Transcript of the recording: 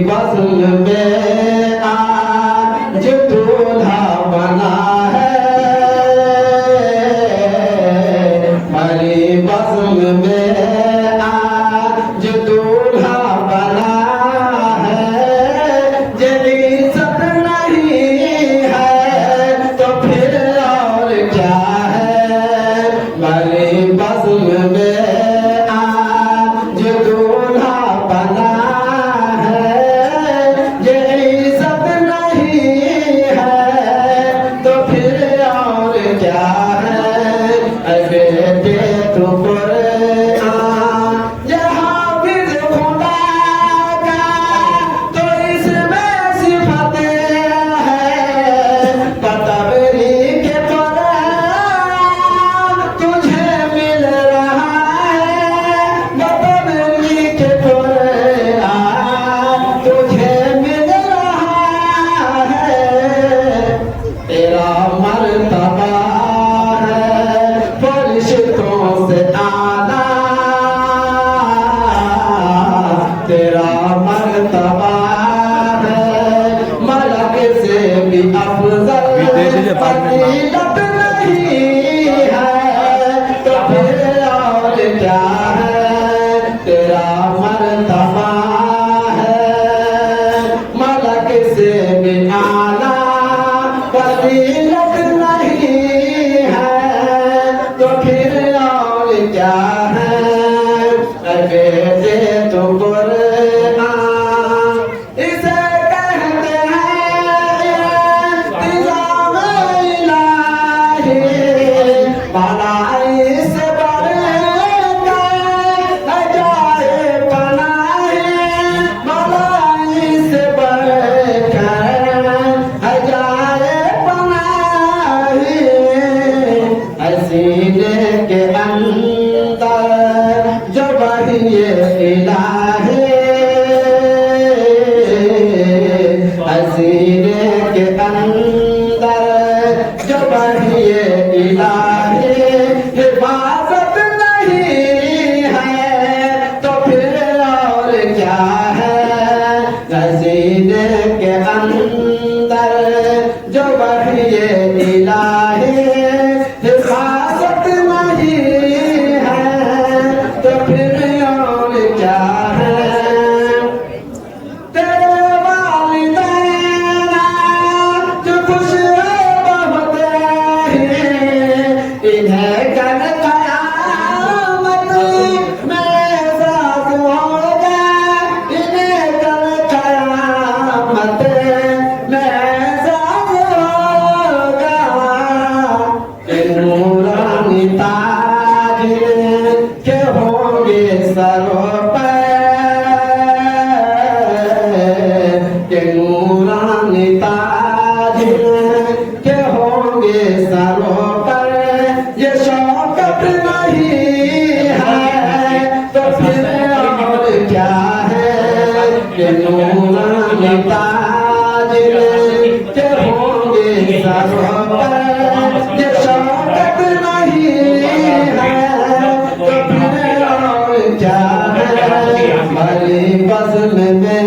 बज़्म में आज दूल्हा बना है, हमारी बज़्म में आज दूल्हा बना है। यदि इज़्ज़त नहीं है तो फिर और क्या है, हमारी बज़्म में आज दूल्हा बना है। ये इज़्ज़त नहीं है तो फिर और क्या है, अरे दे तू कुरान ये हाफिज़ खुदा का तो इसमें सिफ़तें हैं। बतबरी के कुरान तुझे मिल रहा है, बतबरी के कुरान तुझे मिल रहा है। तेरा मर्तबा है फरिश्तों से आला, तेरा मर्तबा है मलक से भी अफज़ल। फज़ीलत नहीं है तो फिर और क्या है, तेरा मर्तबा है मलक से भी आला। फज़ीलत नहीं है तो फिर और क्या है, अरे दे तो कुरान इसे कहते हैं इंतज़ाम इलाही। भलाई से बढ़कर जाए पनाहे, भलाई से बढ़कर जाए पनाहे। सीने के अंदर जो वही इलाही, सीने के अंदर जो वही इलाही। हिफाजत नहीं है तो फिर और क्या है, सीने के अंदर जो वही इलाही। हिफाजत नहीं है तो फिर और क्या है, तेरे वालिदैन आज खुश बहुत हैं। इन्हें कल क़यामत में साथ होगा, इन्हें कल क़यामत में साथ होगा। नूरानी ताज के होंगे सरों पर, के नूरानी ताज के होंगे सरों पर। ये शौकत नहीं है तो फिर और क्या है, के नूरानी ताज के होंगे सरों पर। ये शौकत नहीं है तो फिर और क्या है, हमारी बज़्म में